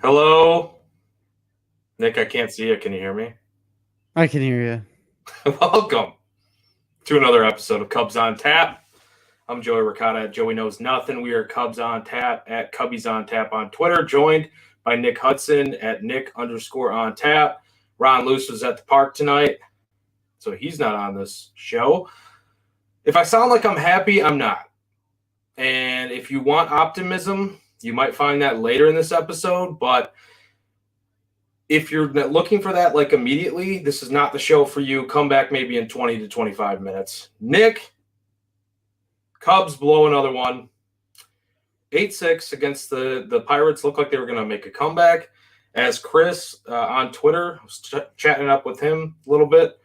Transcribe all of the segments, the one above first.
Hello? Nick, I can't see you. Can you hear me? I can hear you. Welcome to another episode of Cubs on Tap. I'm Joey Ricotta at Joey Knows Nothing. We are Cubs on Tap at Cubbies on Tap on Twitter, joined by Nick Hudson at Nick_on Tap. Ron Luce was at the park tonight, so he's not on this show. If I sound like I'm happy, I'm not. And if you want optimism, you might find that later in this episode, but if you're looking for that like immediately, this is not the show for you. Come back maybe in 20 to 25 minutes. Nick, Cubs blow another one. 8-6 against the Pirates. Looked like they were going to make a comeback. As Chris on Twitter, I was chatting up with him a little bit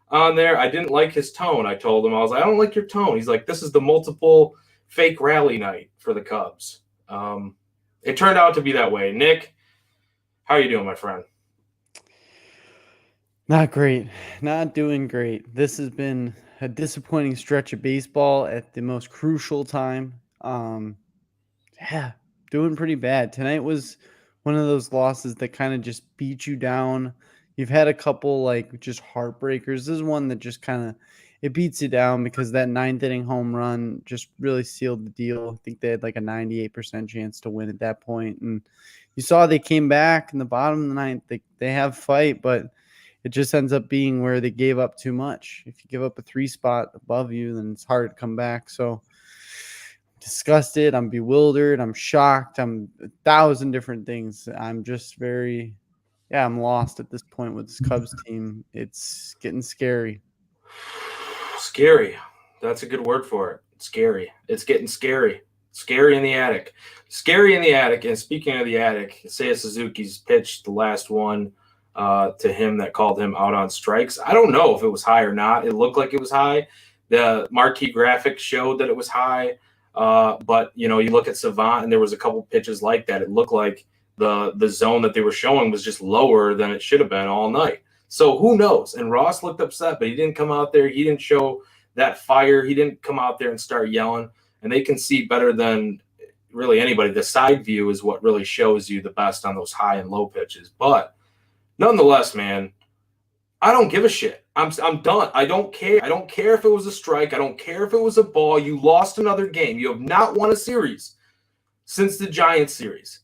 on there. I didn't like his tone. I told him, I was like, I don't like your tone. He's like, this is the multiple fake rally night for the Cubs. It turned out to be that way. Nick, how are you doing, my friend? Not great. Not doing great. This has been a disappointing stretch of baseball at the most crucial time. Doing pretty bad. Tonight was one of those losses that kind of just beat you down. You've had a couple like just heartbreakers. This is one that just kind of it beats you down because that ninth inning home run just really sealed the deal. I think they had like a 98% chance to win at that point. And you saw they came back in the bottom of the ninth. They have fight, but it just ends up being where they gave up too much. If you give up a 3 spot above you, then it's hard to come back. So I'm disgusted. I'm bewildered. I'm shocked. I'm 1,000 different things. I'm just I'm lost at this point with this Cubs team. It's getting scary. Scary. That's a good word for it. Scary. It's getting scary. Scary in the attic. Scary in the attic. And speaking of the attic, Seiya Suzuki's pitched the last one to him that called him out on strikes. I don't know if it was high or not. It looked like it was high. The marquee graphic showed that it was high. But, you look at Savant and there was a couple pitches like that. It looked like the zone that they were showing was just lower than it should have been all night. So who knows? And Ross looked upset, but he didn't come out there. He didn't show that fire. He didn't come out there and start yelling. And they can see better than really anybody. The side view is what really shows you the best on those high and low pitches. But nonetheless, man, I don't give a shit. I'm done. I don't care. I don't care if it was a strike. I don't care if it was a ball. You lost another game. You have not won a series since the Giants series.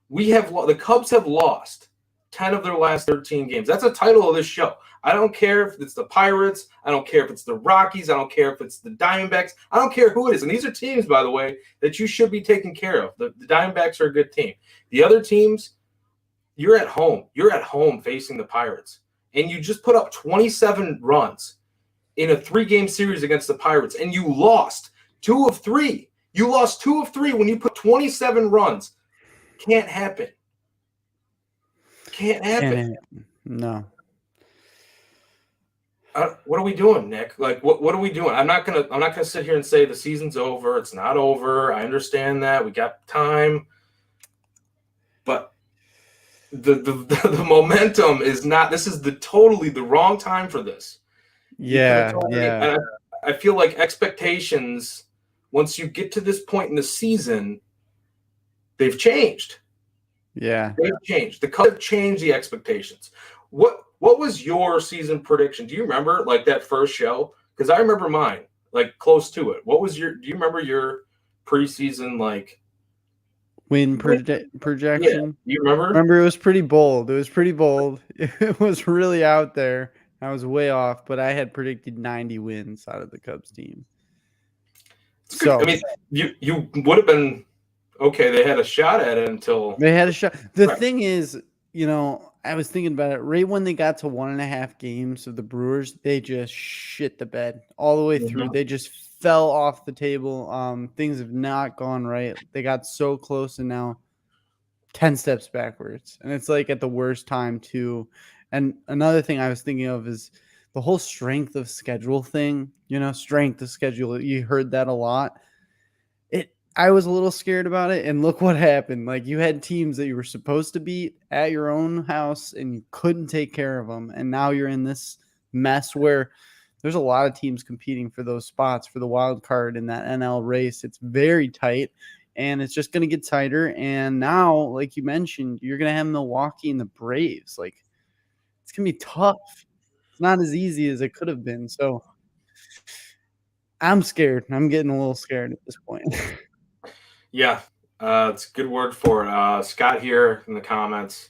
The Cubs have lost 10 of their last 13 games. That's a title of this show. I don't care if it's the Pirates. I don't care if it's the Rockies. I don't care if it's the Diamondbacks. I don't care who it is. And these are teams, by the way, that you should be taking care of. The Diamondbacks are a good team. The other teams, you're at home. You're at home facing the Pirates. And you just put up 27 runs in a 3-game series against the Pirates, and you lost 2 of 3. You lost 2 of 3 when you put 27 runs. Can't happen. Can't happen. No. What are we doing, Nick? Like, what are we doing? I'm not gonna sit here and say the season's over. It's not over. I understand that. We got time. But the momentum is not. This is totally the wrong time for this. Yeah. And I feel like expectations, once you get to this point in the season, they've changed. Yeah. They've changed. The Cubs have changed the expectations. What was your season prediction? Do you remember like that first show? Because I remember mine, like close to it. Do you remember your preseason like win projection? Yeah. You remember? Remember, it was pretty bold. It was really out there. I was way off, but I had predicted 90 wins out of the Cubs team. So I mean, you would have been okay. They had a shot at it until they had a shot. The thing is, I was thinking about it right when they got to 1.5 games of the Brewers. They just shit the bed all the way through. They just fell off the table. Things have not gone right. They got so close and now 10 steps backwards. And it's like at the worst time too. And another thing I was thinking of is the whole strength of schedule thing, strength of schedule. You heard that a lot. I was a little scared about it, and look what happened. Like, you had teams that you were supposed to beat at your own house, and you couldn't take care of them. And now you're in this mess where there's a lot of teams competing for those spots for the wild card in that NL race. It's very tight. and it's just going to get tighter. And now, like you mentioned, you're going to have Milwaukee and the Braves. Like, it's going to be tough. It's not as easy as it could have been. So I'm scared. I'm getting a little scared at this point. Yeah, it's a good word for it. Scott here in the comments.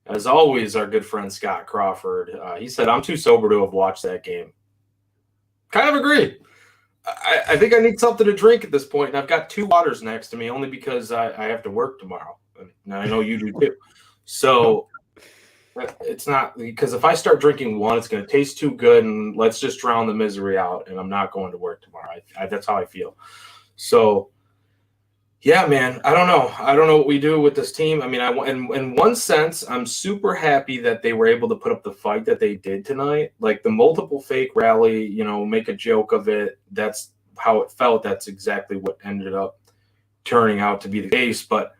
As always, our good friend Scott Crawford. He said, I'm too sober to have watched that game. Kind of agree. I think I need something to drink at this point, and I've got 2 waters next to me only because I have to work tomorrow. And I know you do too. So it's not because if I start drinking one, it's going to taste too good, and let's just drown the misery out, and I'm not going to work tomorrow. That's how I feel. So, yeah, man, I don't know. I don't know what we do with this team. I mean, in one sense, I'm super happy that they were able to put up the fight that they did tonight. Like the multiple fake rally, make a joke of it. That's how it felt. That's exactly what ended up turning out to be the case. But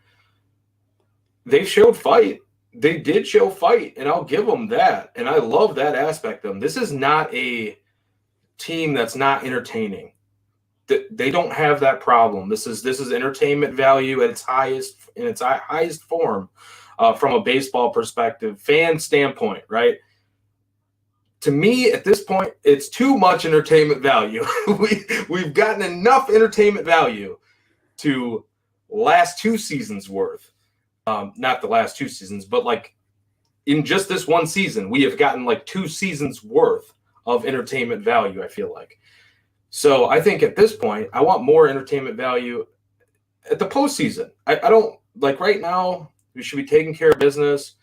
they showed fight. They did show fight, and I'll give them that. And I love that aspect of them. This is not a team that's not entertaining. They don't have that problem. This is entertainment value at its highest form from a baseball perspective, fan standpoint, right? To me, at this point, it's too much entertainment value. We've gotten enough entertainment value to last 2 seasons worth. Not the last 2 seasons, but like in just this one season, we have gotten like 2 seasons worth of entertainment value, I feel like. So I think at this point, I want more entertainment value at the postseason. I don't like right now. We should be taking care of business.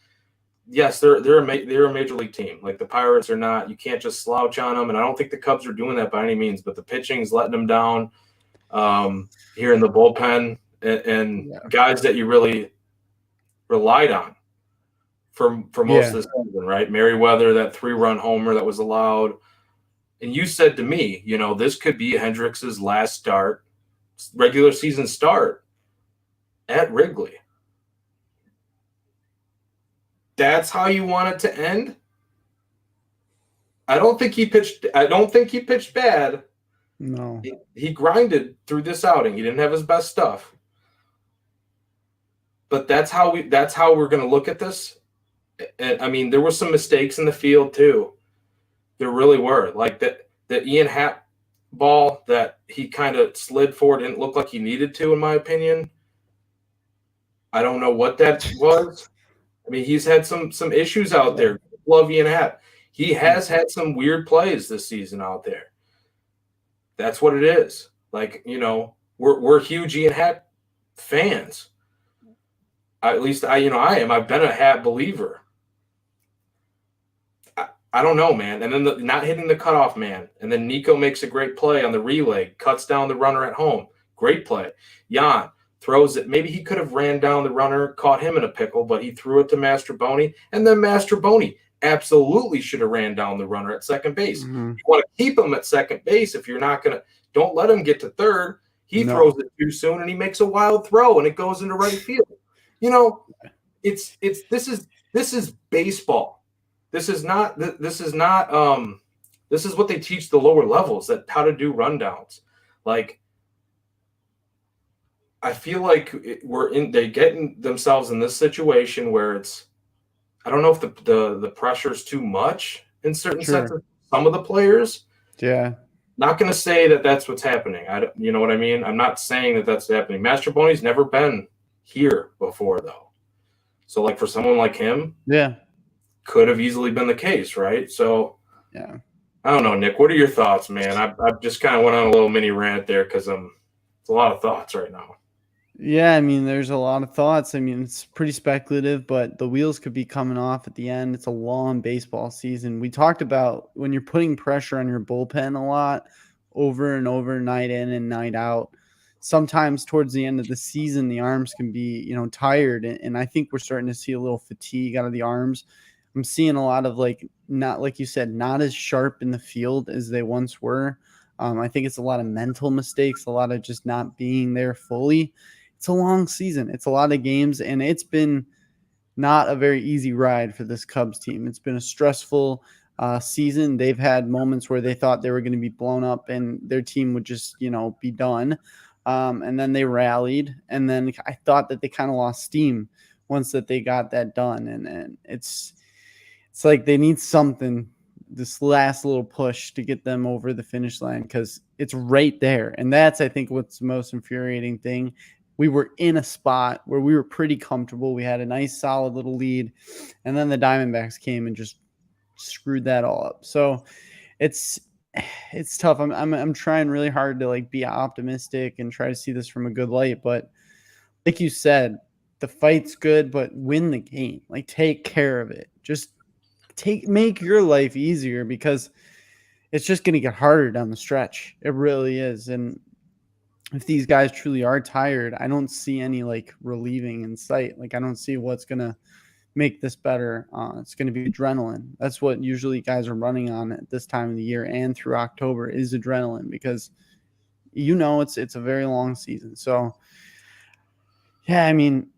Yes, they're a major league team. Like the Pirates are not. You can't just slouch on them, and I don't think the Cubs are doing that by any means. But the pitching's letting them down here in the bullpen, and guys that you really relied on for most of the season, right? Merriweather, that 3-run homer that was allowed. And you said to me, this could be Hendricks' last regular season start at Wrigley. That's how you want it to end? I don't think he pitched bad. No. He grinded through this outing. He didn't have his best stuff. But that's how we're going to look at this. And I mean, there were some mistakes in the field too. There really were. Like the Ian Happ ball that he kind of slid for didn't look like he needed to, in my opinion. I don't know what that was. I mean, he's had some issues out there. Love Ian Happ. He has had some weird plays this season out there. That's what it is. Like, we're huge Ian Happ fans. At least I am. I've been a Happ believer. I don't know, man. And then not hitting the cutoff man. And then Nico makes a great play on the relay, cuts down the runner at home. Great play. Jan throws it. Maybe he could have ran down the runner, caught him in a pickle, but he threw it to Mastroboni. And then Mastroboni absolutely should have ran down the runner at second base. Mm-hmm. You want to keep him at second base if you're not going to – don't let him get to third. He throws it too soon, and he makes a wild throw, and it goes into right field. This is baseball. This is what they teach the lower levels, that how to do rundowns. Like, I feel like they getting themselves in this situation where it's, I don't know if the pressure is too much in certain sets of some of the players. Yeah. Not going to say that that's what's happening. You know what I mean? I'm not saying that that's happening. Mastroboni's never been here before, though. So, like, for someone like him, could have easily been the case, right? So, I don't know, Nick. What are your thoughts, man? I just kind of went on a little mini rant there because it's a lot of thoughts right now. Yeah, I mean, there's a lot of thoughts. I mean, it's pretty speculative, but the wheels could be coming off at the end. It's a long baseball season. We talked about when you're putting pressure on your bullpen a lot over and over, night in and night out. Sometimes towards the end of the season, the arms can be, tired. And I think we're starting to see a little fatigue out of the arms. I'm seeing a lot of not like you said, not as sharp in the field as they once were. I think it's a lot of mental mistakes, a lot of just not being there fully. It's a long season. It's a lot of games, and it's been not a very easy ride for this Cubs team. It's been a stressful season. They've had moments where they thought they were going to be blown up and their team would just, be done. And then they rallied, and then I thought that they kind of lost steam once that they got that done, and it's like they need something, this last little push to get them over the finish line, because it's right there. And that's, I think, what's the most infuriating thing. We were in a spot where we were pretty comfortable. We had a nice, solid little lead, and then the Diamondbacks came and just screwed that all up. So it's it's tough. I'm trying really hard to like be optimistic and try to see this from a good light, but like you said, the fight's good, but win the game. Like, take care of it. Just make your life easier, because it's just going to get harder down the stretch. It really is. And if these guys truly are tired, I don't see any like relieving in sight. Like, I don't see what's going to make this better. It's going to be adrenaline. That's what usually guys are running on at this time of the year and through October, is adrenaline, because it's a very long season. So yeah, I mean,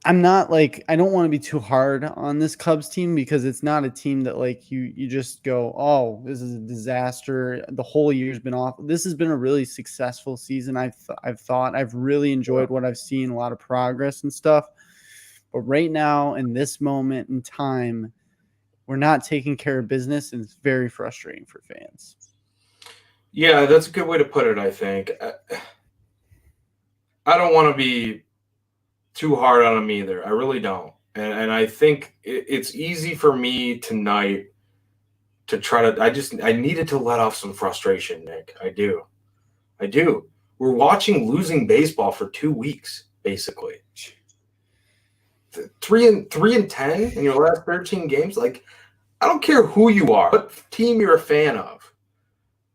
I'm not like, I don't want to be too hard on this Cubs team, because it's not a team that like you just go, oh, this is a disaster. The whole year's been off. This has been a really successful season. I've really enjoyed what I've seen, a lot of progress and stuff. But right now, in this moment in time, we're not taking care of business, and it's very frustrating for fans. Yeah, that's a good way to put it, I think. I don't want to be too hard on them either. I really don't. And I think it's easy for me tonight to try to I needed to let off some frustration, Nick. I do. We're watching losing baseball for 2 weeks, basically. 3-10 in your last 13 games. Like, I don't care who you are, what team you're a fan of.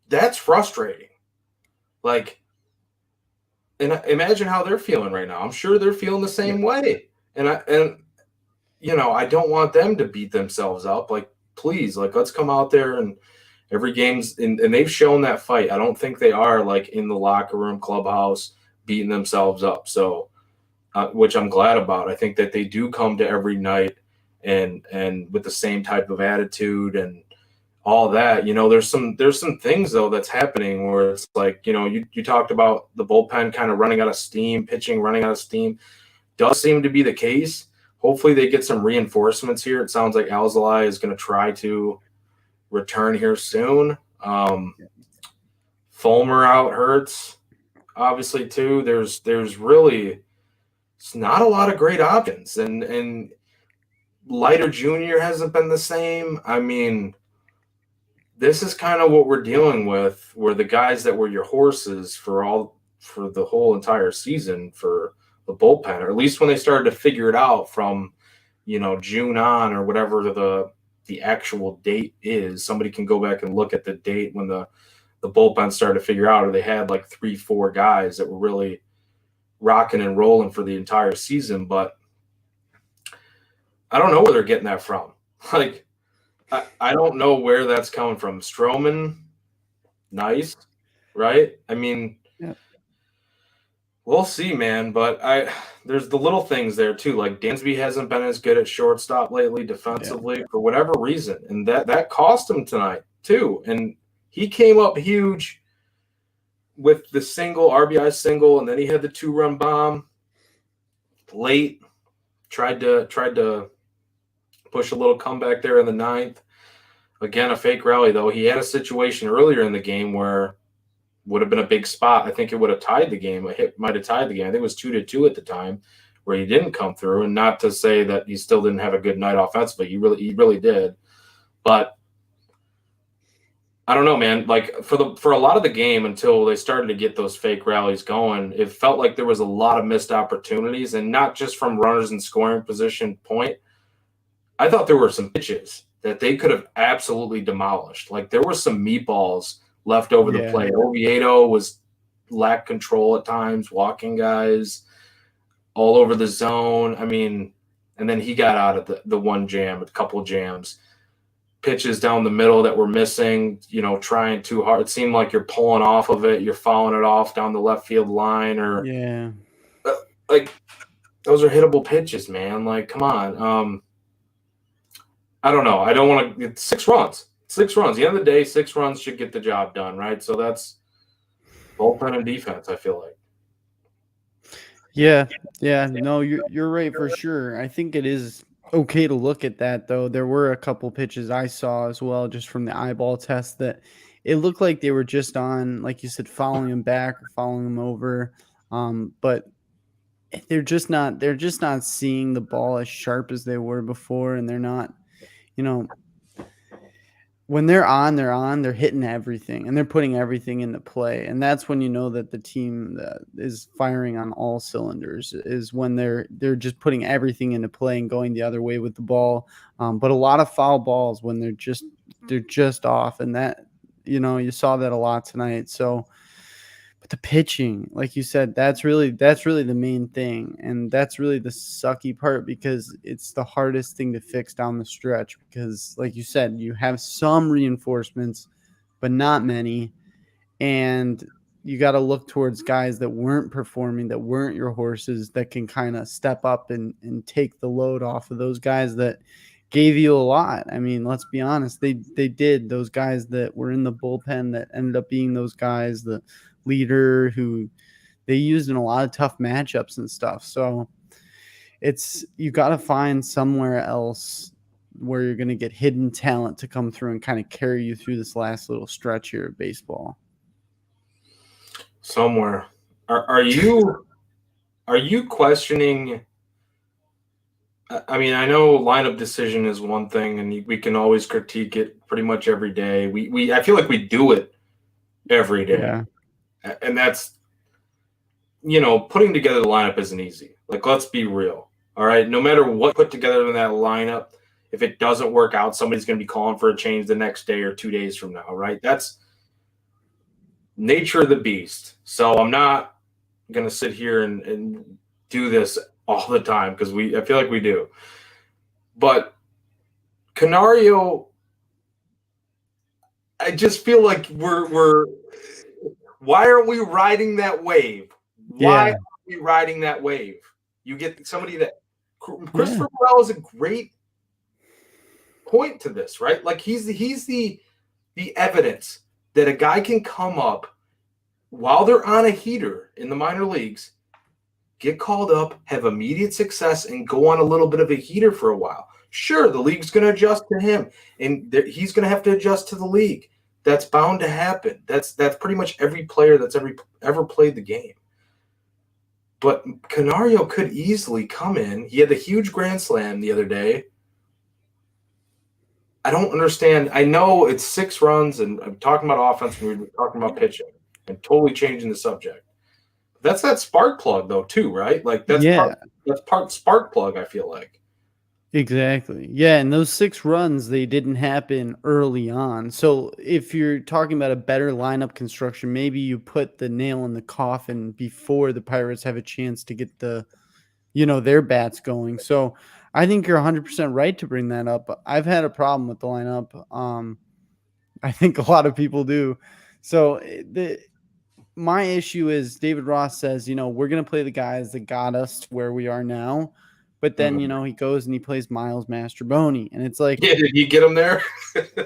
That's frustrating. Like, and imagine how they're feeling right now. I'm sure they're feeling the same way. And I don't want them to beat themselves up. Like, please, like, let's come out there and every game's and they've shown that fight. I don't think they are like in the locker room, clubhouse, beating themselves up. So, which I'm glad about. I think that they do come to every night and with the same type of attitude and all that. There's some things though that's happening where it's like, you talked about the bullpen kind of running out of steam, pitching running out of steam. Does seem to be the case. Hopefully they get some reinforcements here. It sounds like Alzolay is going to try to return here soon. Fulmer out hurts, obviously too. There's really it's not a lot of great options, and Leiter Jr. hasn't been the same. I mean, this is kind of what we're dealing with, where the guys that were your horses for the whole entire season for the bullpen, or at least when they started to figure it out from, June on or whatever the actual date is. Somebody can go back and look at the date when the bullpen started to figure out, or they had like 3-4 guys that were really rocking and rolling for the entire season. But I don't know where they're getting that from. Like, I don't know where that's coming from. Stroman, nice, right? I mean, yeah. We'll see, man. But there's the little things there too. Like, Dansby hasn't been as good at shortstop lately defensively for whatever reason, and that cost him tonight too. And he came up huge with the RBI single, and then he had the 2-run bomb late. Tried to push a little comeback there in the 9th. Again, a fake rally though. He had a situation earlier in the game where would have been a big spot. I think it would have tied the game. A hit might have tied the game. I think it was 2-2 at the time, where he didn't come through. And not to say that he still didn't have a good night offensively. He really did. But I don't know, man. Like, for a lot of the game, until they started to get those fake rallies going, it felt like there was a lot of missed opportunities, and not just from runners in scoring position point. I thought there were some pitches that they could have absolutely demolished. Like, there were some meatballs left over the plate. Oviedo lacked control at times, walking guys all over the zone. I mean, and then he got out of the one jam, a couple of jams. Pitches down the middle that were missing, trying too hard. It seemed like you're pulling off of it. You're fouling it off down the left field line, or like, those are hittable pitches, man. Like, come on. I don't know. I don't want to get 6 runs. 6 runs. At the end of the day, 6 runs should get the job done, right? So that's bullpen and defense, I feel like. Yeah, yeah, no, you're right for sure. I think it is okay to look at that though. There were a couple pitches I saw as well, just from the eyeball test, that it looked like they were just on, like you said, following him back or following him over. But they're just not seeing the ball as sharp as they were before, and they're not, you know, when they're on, they're hitting everything and they're putting everything into play. And that's when you know that the team is firing on all cylinders, is when they're just putting everything into play and going the other way with the ball. But a lot of foul balls when they're just off, and that, you saw that a lot tonight. So, but the pitching, like you said, that's really the main thing, and that's really the sucky part because it's the hardest thing to fix down the stretch. Because, like you said, you have some reinforcements, but not many, and you got to look towards guys that weren't performing, that weren't your horses, that can kind of step up and take the load off of those guys that gave you a lot. I mean, let's be honest, they did. Those guys that were in the bullpen that ended up being those guys, the leader who they used in a lot of tough matchups and stuff. So it's, you got to find somewhere else where you're going to get hidden talent to come through and kind of carry you through this last little stretch here of baseball. Somewhere. Are you questioning? I mean, I know lineup decision is one thing, and we can always critique it pretty much every day. I feel like we do it every day, Yeah. and that's putting together the lineup isn't easy. Like, let's be real. All right, no matter what put together in that lineup, if it doesn't work out, somebody's going to be calling for a change the next day or 2 days from now. Right? That's nature of the beast. So I'm not going to sit here and do this all the time because I feel like we do. But Canario, I just feel like we're why aren't we riding that wave? Why Yeah. aren't we riding that wave? You get somebody that Yeah. Christopher Morel is a great point to this, right? Like he's the evidence that a guy can come up while they're on a heater in the minor leagues, get called up, have immediate success, and go on a little bit of a heater for a while. Sure, the league's going to adjust to him, and he's going to have to adjust to the league. That's bound to happen. That's pretty much every player that's ever played the game. But Canario could easily come in. He had the huge grand slam the other day. I don't understand. I know it's 6 runs, and I'm talking about offense, and we were talking about pitching, and totally changing the subject. That's that spark plug though too, right? Like Yeah. that's part spark plug, I feel like. Exactly. Yeah, and those 6 runs, they didn't happen early on. So if you're talking about a better lineup construction, maybe you put the nail in the coffin before the Pirates have a chance to get their bats going. So I think you're 100% right to bring that up. I've had a problem with the lineup. I think a lot of people do. So my issue is David Ross says, we're going to play the guys that got us to where we are now. But then, Mhm. he goes and he plays Miles Mastroboni. And it's like, Yeah, did you get him there?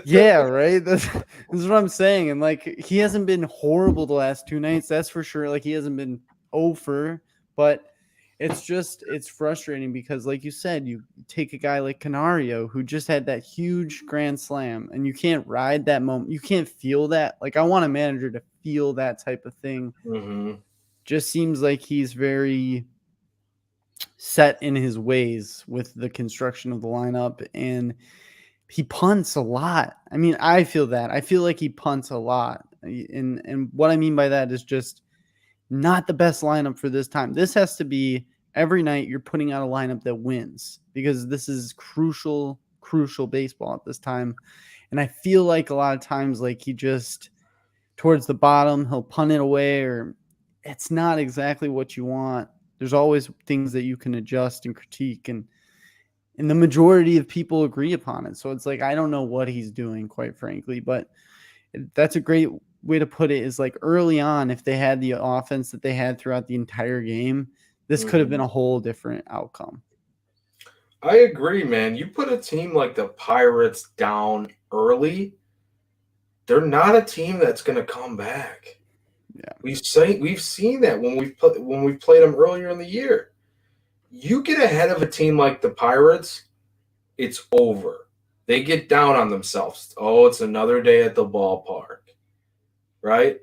yeah, right. That's what I'm saying. And like, he hasn't been horrible the last 2 nights. That's for sure. Like, he hasn't been over, but it's frustrating because, like you said, you take a guy like Canario who just had that huge grand slam, and you can't ride that moment. You can't feel that. Like, I want a manager to feel that type of thing. Mm-hmm. Just seems like he's very set in his ways with the construction of the lineup, and he punts a lot. I mean, I feel that. I feel like he punts a lot. And what I mean by that is just not the best lineup for this time. This has to be every night you're putting out a lineup that wins, because this is crucial baseball at this time. And I feel like a lot of times, like, he just towards the bottom, he'll punt it away, or it's not exactly what you want. There's always things that you can adjust and critique, and the majority of people agree upon it. So it's like, I don't know what he's doing, quite frankly, but that's a great way to put it, is like early on, if they had the offense that they had throughout the entire game, this could have been Mm-hmm. a whole different outcome. I agree, man. You put a team like the Pirates down early, they're not a team that's going to come back. We've seen that when we've played them earlier in the year. You get ahead of a team like the Pirates, it's over. They get down on themselves. Oh, it's another day at the ballpark, right?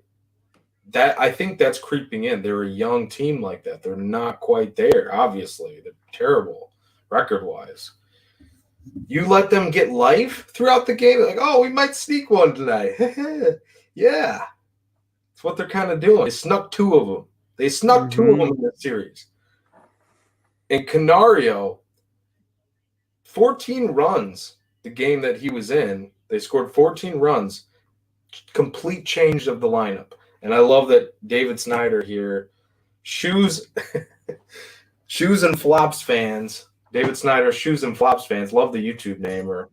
That I think that's creeping in. They're a young team like that. They're not quite there. Obviously, they're terrible record wise. You let them get life throughout the game. Like, oh, we might sneak one tonight. Yeah, that's what they're kind of doing. They snuck two of them. They snuck two of them in this series. And Canario, 14 runs the game that he was in. They scored 14 runs. Complete change of the lineup. And I love that David Snyder here, shoes and flops fans. David Snyder, shoes and flops fans. Love the YouTube name. Or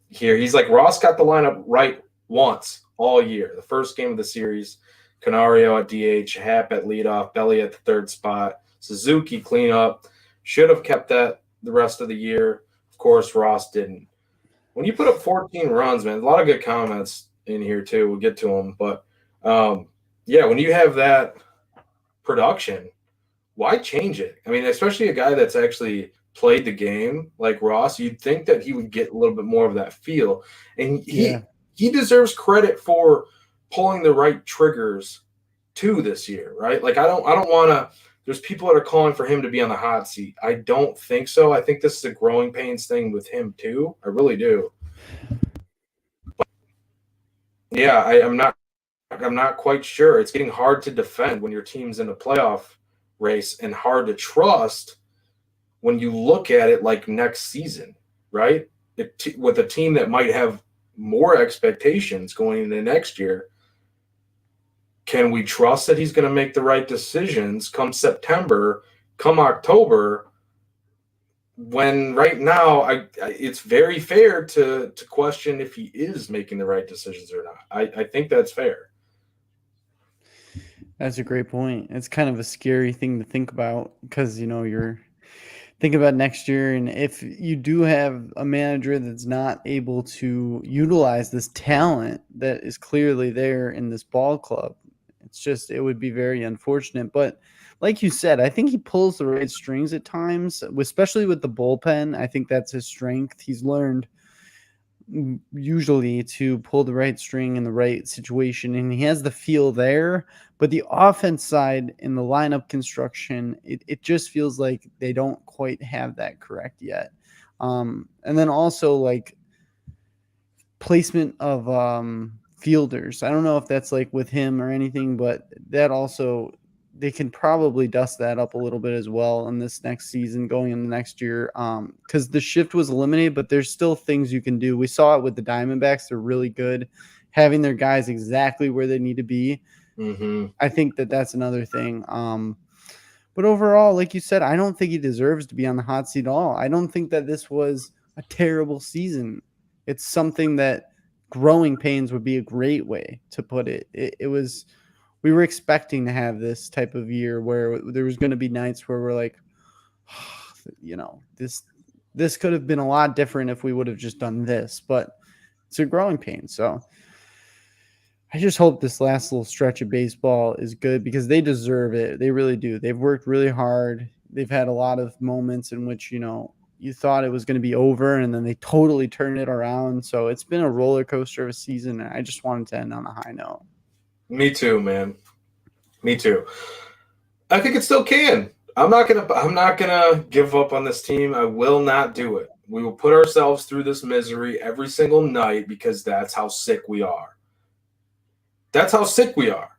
here he's like, Ross got the lineup right once all year. The first game of the series, Canario at DH, Happ at leadoff, Belly at the third spot, Suzuki cleanup. Should have kept that the rest of the year. Of course, Ross didn't. When you put up 14 runs, man, a lot of good comments in here too. We'll get to them, but yeah, when you have that production, why change it? I mean, especially a guy that's actually played the game like Ross, you'd think that he would get a little bit more of that feel, and he deserves credit for pulling the right triggers too this year, right? Like I don't want to. There's people that are calling for him to be on the hot seat. I don't think so. I think this is a growing pains thing with him too. I really do. But yeah, I'm not quite sure. It's getting hard to defend when your team's in a playoff race and hard to trust when you look at it like next season, right? With a team that might have more expectations going into next year. Can we trust that he's going to make the right decisions come September, come October, when right now it's very fair to question if he is making the right decisions or not. I think that's fair. That's a great point. It's kind of a scary thing to think about because, you're thinking about next year. And if you do have a manager that's not able to utilize this talent that is clearly there in this ball club, it would be very unfortunate. But like you said, I think he pulls the right strings at times, especially with the bullpen. I think that's his strength. He's learned usually to pull the right string in the right situation, and he has the feel there. But the offense side in the lineup construction, it just feels like they don't quite have that correct yet. And then also like placement of fielders. I don't know if that's like with him or anything, but that also they can probably dust that up a little bit as well in this next season going in the next year. Because the shift was eliminated, but there's still things you can do. We saw it with the Diamondbacks. They're really good having their guys exactly where they need to be. Mm-hmm. I think that's another thing. But overall, like you said, I don't think he deserves to be on the hot seat at all. I don't think that this was a terrible season. It's something that growing pains would be a great way to put it. It was, we were expecting to have this type of year where there was going to be nights where we're like, this could have been a lot different if we would have just done this, but it's a growing pain. So I just hope this last little stretch of baseball is good because they deserve it. They really do. They've worked really hard. They've had a lot of moments in which, you thought it was going to be over and then they totally turned it around. So it's been a roller coaster of a season. And I just wanted to end on a high note. Me too, man. Me too. I think it still can. I'm not gonna give up on this team. I will not do it. We will put ourselves through this misery every single night because that's how sick we are. That's how sick we are.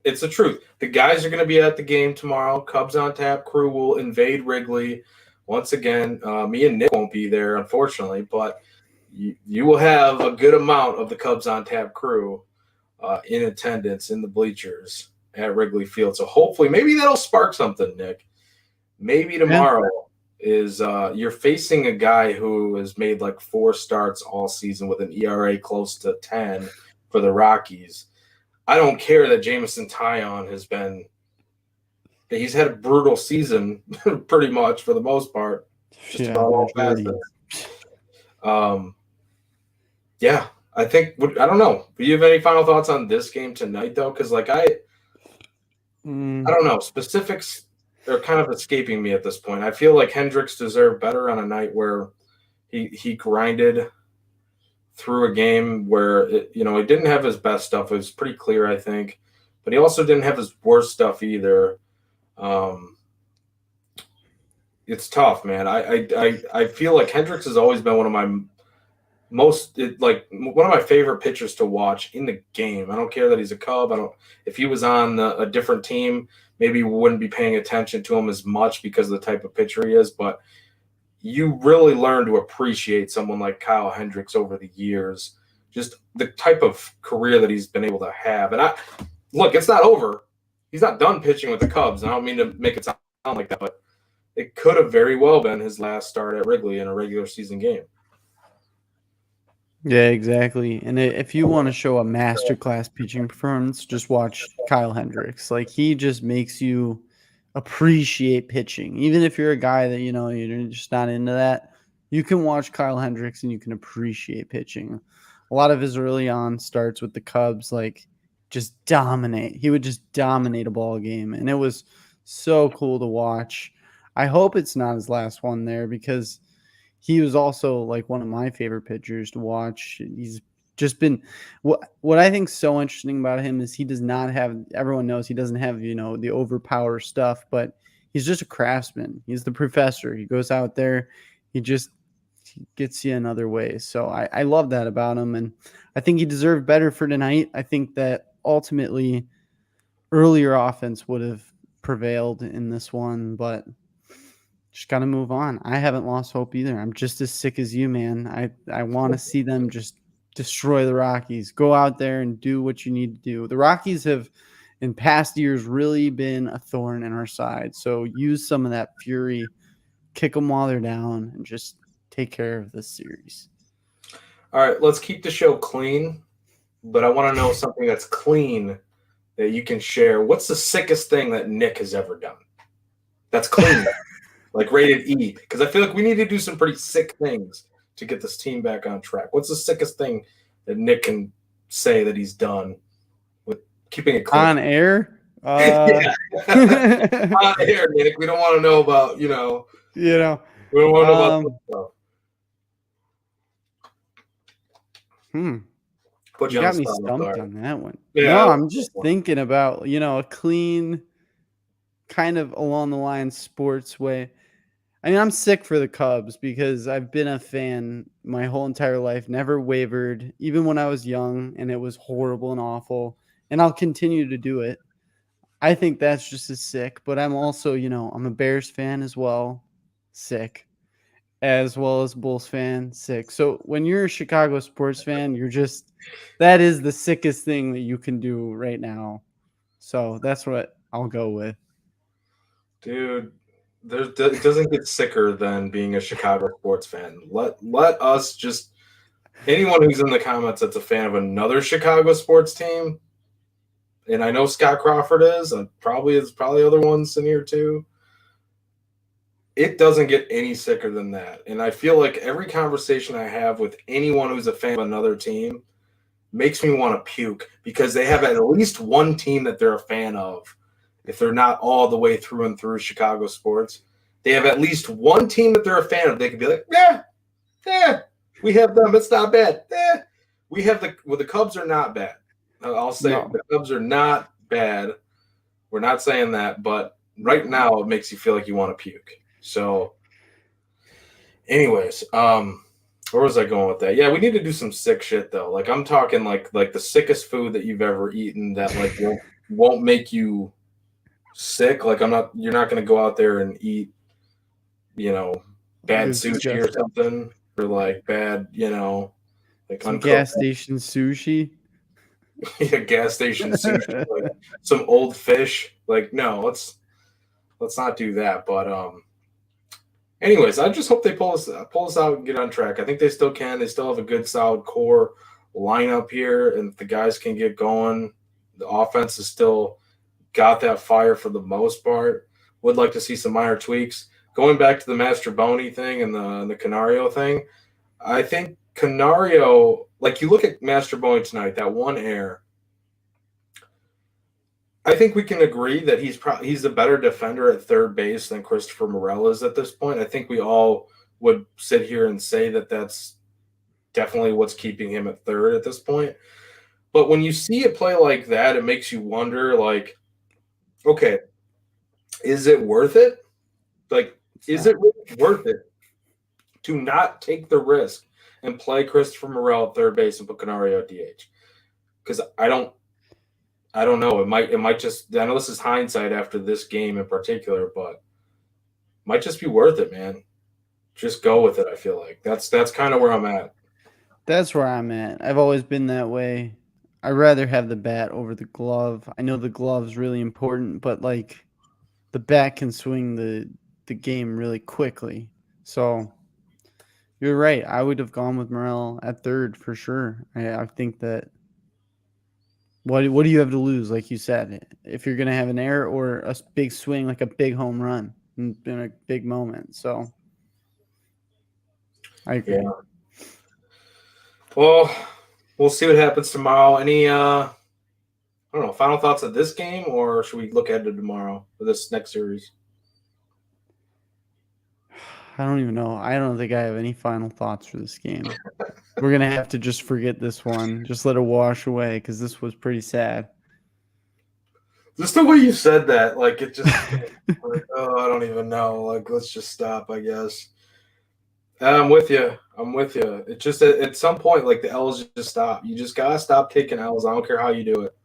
It's the truth. The guys are going to be at the game tomorrow. Cubs on Tap crew will invade Wrigley. Once again, me and Nick won't be there, unfortunately, but you will have a good amount of the Cubs on Tap crew in attendance in the bleachers at Wrigley Field. So hopefully, maybe that'll spark something, Nick. Maybe tomorrow is you're facing a guy who has made like 4 starts all season with an ERA close to 10 for the Rockies. I don't care that Jameson Taillon he's had a brutal season pretty much for the most part. Just about all facets. Yeah, I think I don't know. Do you have any final thoughts on this game tonight, though? Because like I Mm, don't know. Specifics are kind of escaping me at this point. I feel like Hendricks deserved better on a night where he grinded through a game where he didn't have his best stuff. It was pretty clear, I think, but he also didn't have his worst stuff either. Um, it's tough, man. I feel like Hendricks has always been one of my like one of my favorite pitchers to watch in the game. I don't care that he's a Cub. I don't if he was on a different team, maybe we wouldn't be paying attention to him as much because of the type of pitcher he is. But you really learn to appreciate someone like Kyle Hendricks over the years, just the type of career that he's been able to have. And look, it's not over. He's not done pitching with the Cubs. I don't mean to make it sound like that, but it could have very well been his last start at Wrigley in a regular season game. yeah, exactly. And if you want to show a masterclass pitching performance, just watch Kyle Hendricks. Like he just makes you appreciate pitching. Even if you're a guy that you're just not into that, you can watch Kyle Hendricks and you can appreciate pitching. A lot of his early on starts with the Cubs, like just dominate. He would just dominate a ball game, and it was so cool to watch. I hope it's not his last one there because he was also like one of my favorite pitchers to watch. He's just been what I think so interesting about him is he does not have everyone knows he doesn't have, the overpower stuff, but he's just a craftsman. He's the professor. He goes out there, he gets you in other ways. So I love that about him, and I think he deserved better for tonight. I think that ultimately earlier offense would have prevailed in this one, but just got to move on. I haven't lost hope either. I'm just as sick as you, man. I want to see them just destroy the Rockies. Go out there and do what you need to do. The Rockies have, in past years, really been a thorn in our side. So use some of that fury, kick them while they're down, and just take care of this series. All right, let's keep the show clean, but I want to know something that's clean that you can share. What's the sickest thing that Nick has ever done? That's clean. Like rated E, because I feel like we need to do some pretty sick things to get this team back on track. What's the sickest thing that Nick can say that he's done with keeping it clean? On air? Yeah. On air, Nick. We don't want to know about, we don't want to know about this stuff. Put You you on got the me spot, stumped on that one. Yeah, No, I'm just thinking about, a clean, kind of along the line sports way. I mean, I'm sick for the Cubs because I've been a fan my whole entire life, never wavered, even when I was young and it was horrible and awful, and I'll continue to do it. I think that's just as sick, but I'm also, I'm a Bears fan as well, sick, as well as Bulls fan, sick. So when you're a Chicago sports fan, that is the sickest thing that you can do right now. So that's what I'll go with. dude. It doesn't get sicker than being a Chicago sports fan. Let us just anyone who's in the comments that's a fan of another Chicago sports team, and I know Scott Crawford is, and probably other ones in here too. It doesn't get any sicker than that. And I feel like every conversation I have with anyone who's a fan of another team makes me want to puke because they have at least one team that they're a fan of. If they're not all the way through and through Chicago sports, they have at least one team that they're a fan of. They can be like, yeah, we have them. It's not bad. We have the Cubs are not bad. I'll say No. the Cubs are not bad. We're not saying that, but right now it makes you feel like you want to puke. So, anyways, where was I going with that? Yeah, we need to do some sick shit though. Like I'm talking like the sickest food that you've ever eaten that like won't make you sick. Like you're not gonna go out there and eat, bad sushi or something, or like bad, like Some uncooked gas station sushi. yeah, gas station sushi, like some old fish. Like no, let's not do that. But anyways, I just hope they pull us out and get on track. I think they still can. They still have a good, solid core lineup here, and if the guys can get going, the offense is still got that fire for the most part. Would like to see some minor tweaks. Going back to the Master Boney thing and the Canario thing, I think Canario, like you look at Master Boy tonight, that one error. I think we can agree that he's a better defender at third base than Christopher Morel is at this point. I think we all would sit here and say that that's definitely what's keeping him at third at this point. But when you see it play like that, it makes you wonder, like, okay, is it worth it? Like, is it really worth it to not take the risk and play Christopher Morel at third base and put Canario at DH? Because I don't know. It might just. I know this is hindsight after this game in particular, but it might just be worth it, man. Just go with it. I feel like that's kind of where I'm at. That's where I'm at. I've always been that way. I'd rather have the bat over the glove. I know the glove's really important, but like the bat can swing the game really quickly. So you're right. I would have gone with Morel at third for sure. I think that what do you have to lose? Like you said, if you're gonna have an error or a big swing, like a big home run in a big moment. So I agree. Yeah. Well, we'll see what happens tomorrow. Any I don't know, final thoughts of this game, or should we look ahead to tomorrow for this next series? I don't even know. I don't think I have any final thoughts for this game. We're going to have to just forget this one. Just let it wash away because this was pretty sad. Just the way you said that, like it just like, oh, I don't even know. Like, let's just stop, I guess. I'm with you. I'm with you. It just at some point, like the L's just stop. You just gotta stop taking L's. I don't care how you do it.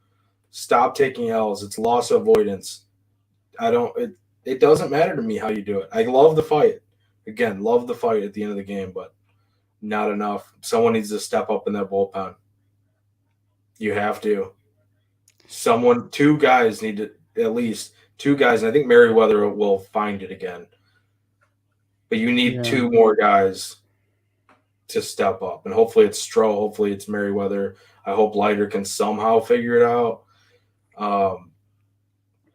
Stop taking L's. It's loss avoidance. I don't. It doesn't matter to me how you do it. I love the fight. Again, love the fight at the end of the game, but not enough. Someone needs to step up in that bullpen. You have to. Two guys need to, at least two guys. And I think Merriweather will find it again. But you need two more guys to step up. And hopefully it's Stroh. Hopefully it's Merriweather. I hope Leiter can somehow figure it out.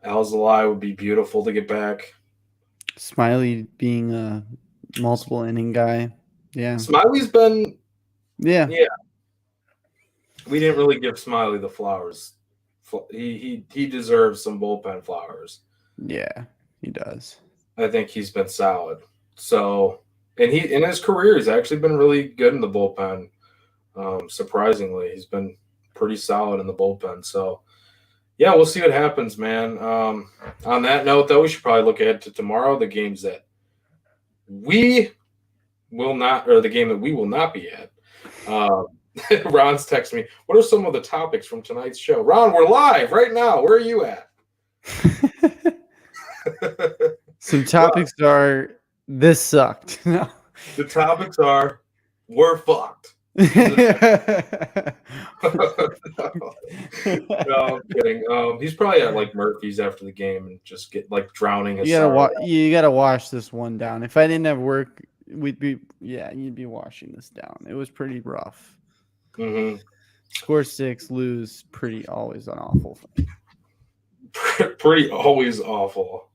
Alzolay would be beautiful to get back. Smiley being a multiple inning guy. Yeah. Smiley's been. Yeah. We didn't really give Smiley the flowers. He deserves some bullpen flowers. Yeah, he does. I think he's been solid. So, and he in his career, he's actually been really good in the bullpen. Surprisingly, he's been pretty solid in the bullpen. So, yeah, we'll see what happens, man. On that note, though, we should probably look ahead to tomorrow. The games that we will not, or the game that we will not be at. Ron's texting me. What are some of the topics from tonight's show? Ron, we're live right now. Where are you at? Some topics are this sucked. No. The topics are we're fucked. No, I'm kidding. He's probably at like Murphy's after the game and just get like drowning his you gotta wash this one down. If I didn't have work, you'd be washing this down. It was pretty rough. Mm-hmm. Score 6, lose, pretty always an awful thing. Pretty always awful.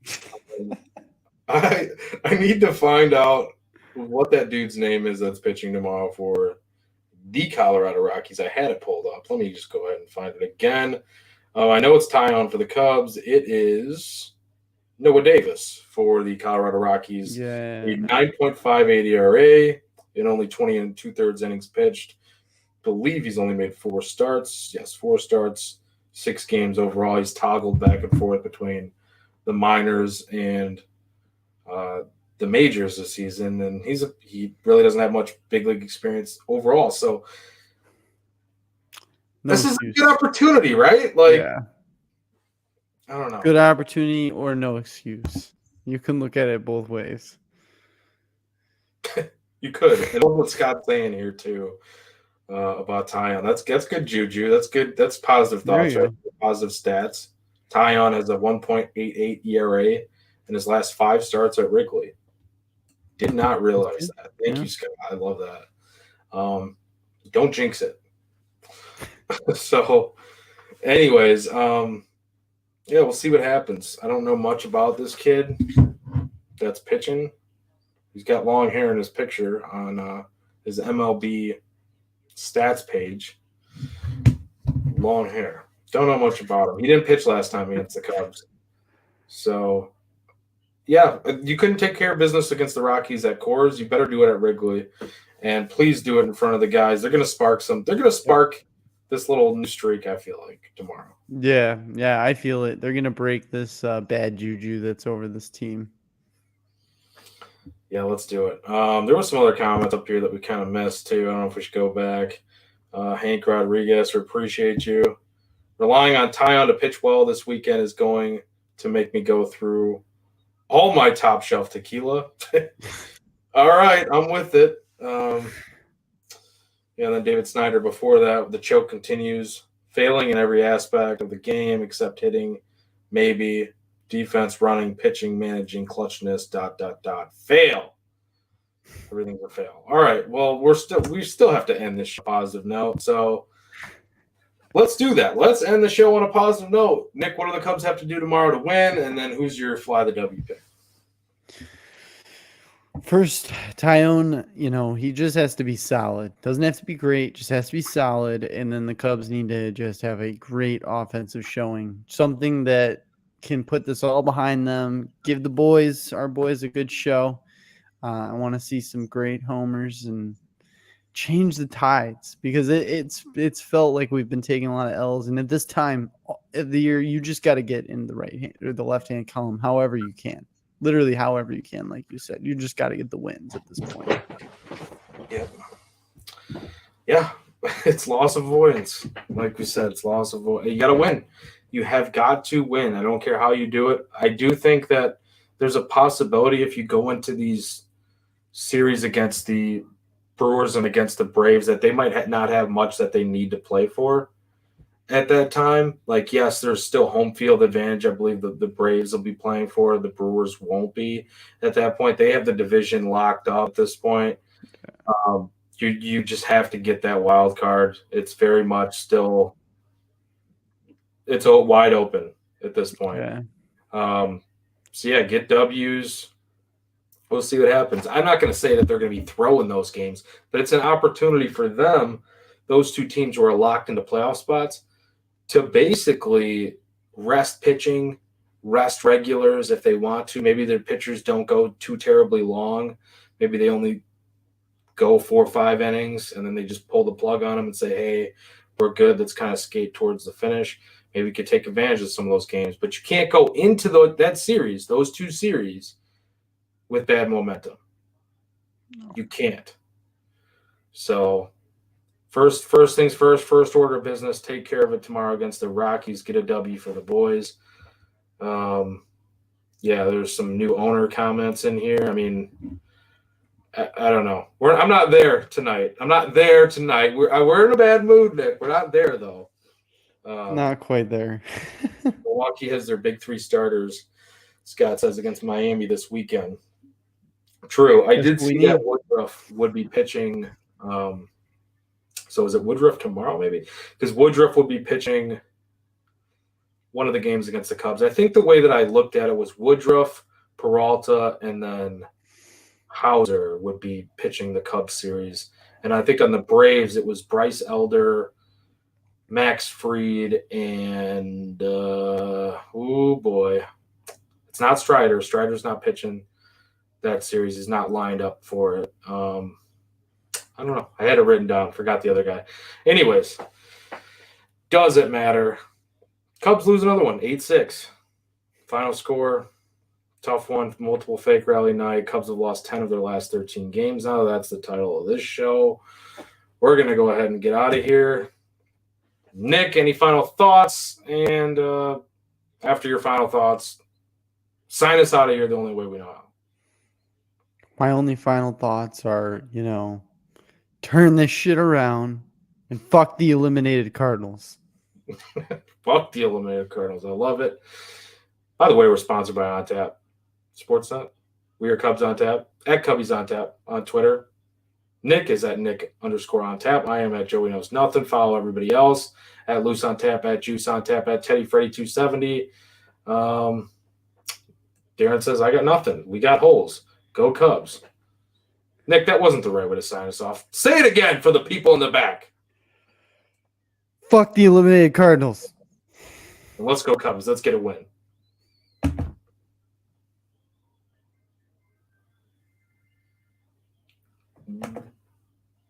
I need to find out what that dude's name is that's pitching tomorrow for the Colorado Rockies. I had it pulled up. Let me just go ahead and find it again. I know it's Tyon for the Cubs. It is Noah Davis for the Colorado Rockies. Yeah. A 9.58 ERA in only 20 and 2/3 innings pitched. Believe he's only made 4 starts. Yes, 4 starts, 6 games overall. He's toggled back and forth between the minors and the majors this season, and he really doesn't have much big league experience overall. So this is a good opportunity, right? Like, yeah. I don't know. Good opportunity or no excuse. You can look at it both ways. You could. I love what Scott's saying here too. About Tyon. That's good juju. That's good. That's positive thoughts, right? Positive stats. Tyon has a 1.88 ERA in his last 5 starts at Wrigley. Did not realize that. Thank you, Scott. I love that. Don't jinx it. So, anyways, yeah, we'll see what happens. I don't know much about this kid that's pitching. He's got long hair in his picture on his MLB stats page. Long hair. Don't know much about him. He didn't pitch last time against the Cubs. So, yeah, you couldn't take care of business against the Rockies at Coors. You better do it at Wrigley. And please do it in front of the guys. They're going to spark this little new streak, I feel like, tomorrow. Yeah, I feel it. They're gonna break this bad juju that's over this team. Yeah, let's do it. There was some other comments up here that we kind of missed too. I don't know if we should go back. Hank Rodriguez, we appreciate you. Relying on Tyon to pitch well this weekend is going to make me go through all my top shelf tequila. All right, I'm with it. Yeah, then David Snyder before that, the choke continues, failing in every aspect of the game except hitting, maybe defense, running, pitching, managing, clutchness, ... Fail. Everything's a fail. All right. Well, we still have to end this positive note. So let's do that. Let's end the show on a positive note. Nick, what do the Cubs have to do tomorrow to win? And then who's your fly the W pick? First, Tyon, he just has to be solid. Doesn't have to be great, just has to be solid. And then the Cubs need to just have a great offensive showing. Something that can put this all behind them, give our boys a good show. I want to see some great homers and change the tides because it's felt like we've been taking a lot of L's. And at this time of the year, you just got to get in the right hand or the left hand column however you can. Literally however you can, like you said. You just got to get the wins at this point. Yeah, it's loss avoidance. Like we said, it's loss avoidance. You got to win. You have got to win. I don't care how you do it. I do think that there's a possibility if you go into these series against the Brewers and against the Braves that they might not have much that they need to play for at that time. Like, yes, there's still home field advantage. I believe the Braves will be playing for. The Brewers won't be at that point. They have the division locked up at this point. You just have to get that wild card. It's very much still it's wide open at this point. Yeah. Get W's. We'll see what happens. I'm not going to say that they're going to be throwing those games, but it's an opportunity for them, those two teams who are locked into playoff spots, to basically rest pitching, rest regulars if they want to. Maybe their pitchers don't go too terribly long. Maybe they only go 4 or 5 innings, and then they just pull the plug on them and say, hey, we're good. Let's kind of skate towards the finish. Maybe we could take advantage of some of those games. But you can't go into those two series, with bad momentum. No. You can't. So first things first order of business, take care of it tomorrow against the Rockies, get a W for the boys. There's some new owner comments in here. I mean, I don't know. I'm not there tonight. We're in a bad mood, Nick. We're not there, though. Not quite there. Milwaukee has their big 3 starters, Scott says, against Miami this weekend. True. I did see that Woodruff would be pitching. So is it Woodruff tomorrow maybe? Because Woodruff would be pitching one of the games against the Cubs. I think the way that I looked at it was Woodruff, Peralta, and then Hauser would be pitching the Cubs series. And I think on the Braves it was Bryce Elder, Max Fried, and it's not Strider. Strider's not pitching that series. Is not lined up for it. I don't know. I had it written down. Forgot the other guy. Anyways, doesn't matter. Cubs lose another one, 8-6. Final score, tough one. Multiple fake rally night. Cubs have lost 10 of their last 13 games now. That's the title of this show. We're going to go ahead and get out of here. Nick, any final thoughts? And after your final thoughts, sign us out of here the only way we know how. My only final thoughts are, turn this shit around and fuck the eliminated Cardinals. Fuck the eliminated Cardinals. I love it. By the way, we're sponsored by On Tap Sportsnet. We are Cubs on Tap, at Cubbies on Tap on Twitter. Nick is at Nick_on Tap. I am at Joey Knows Nothing. Follow everybody else at Loose on Tap, at Juice on Tap, at Teddy Freddy 270. Darren says, I got nothing. We got holes. Go Cubs. Nick, that wasn't the right way to sign us off. Say it again for the people in the back. Fuck the eliminated Cardinals. And let's go Cubs. Let's get a win.